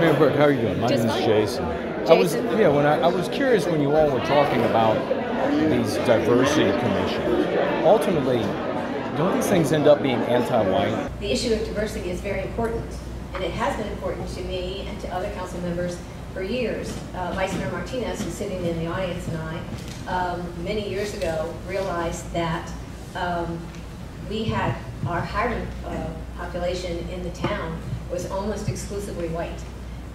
Mary Brooke, how are you doing? My name is Jason. I was curious when you all were talking about these diversity commissions. Ultimately, don't these things end up being anti-white? The issue of diversity is very important, and it has been important to me and to other council members for years. Vice Mayor Martinez, who's sitting in the audience, and I, many years ago, realized that we had our hiring population in the town was almost exclusively white.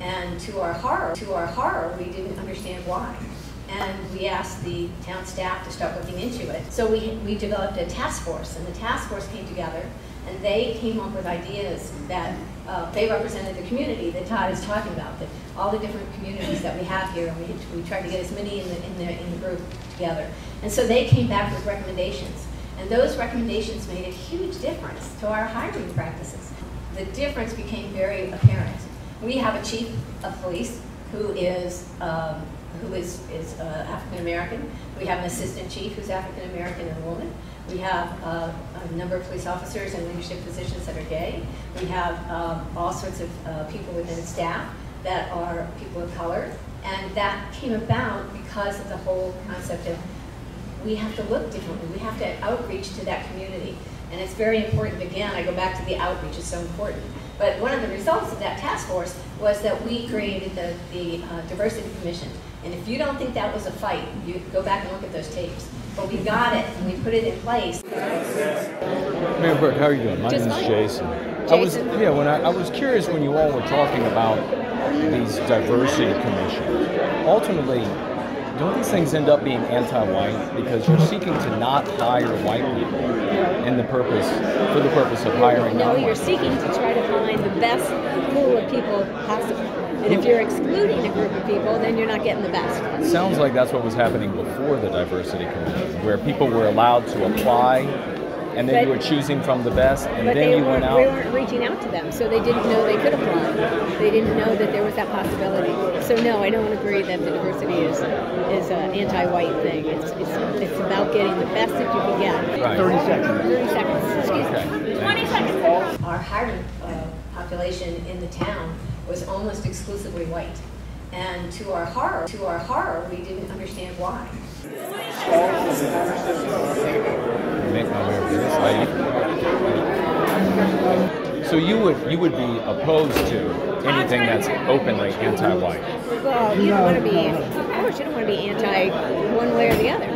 And to our horror, we didn't understand why. And we asked the town staff to start looking into it. So we developed a task force, and the task force came together, and they came up with ideas that they represented the community that Todd is talking about, that all the different communities that we have here, and we tried to get as many in the group together. And so they came back with recommendations, and those recommendations made a huge difference to our hiring practices. The difference became very apparent. We have a chief of police who is African American. We have an assistant chief who's African American and a woman. We have a number of police officers in leadership positions that are gay. We have all sorts of people within staff that are people of color. And that came about because of the whole concept of we have to look differently. We have to outreach to that community. And it's very important, again, I go back to the outreach, it's so important. But one of the results of that task force was that we created the Diversity Commission. And if you don't think that was a fight, you go back and look at those tapes. But we got it, and we put it in place. Mary Brooke, how are you doing? My name is Jason. I was curious when you all were talking about these diversity commissions. Ultimately, don't these things end up being anti-white because you're seeking to not hire white people for the purpose of hiring non-white? No, you're seeking to try to find the best pool of people possible. And if you're excluding a group of people, then you're not getting the best. It sounds like that's what was happening before the diversity commission, where people were allowed to apply, and then you were choosing from the best, and then you went out. We weren't reaching out to them, so they didn't know they could apply. They didn't know that there was that possibility. So no, I don't agree that the diversity is an anti-white thing. It's about getting the best that you can get. Right. 30 seconds. 30 seconds. Excuse me. 20 seconds. Our hiring population in the town was almost exclusively white. And to our horror, we didn't understand why. So you would be opposed to anything that's openly anti-white? Well, you don't want to be, of course, you don't want to be anti one way or the other.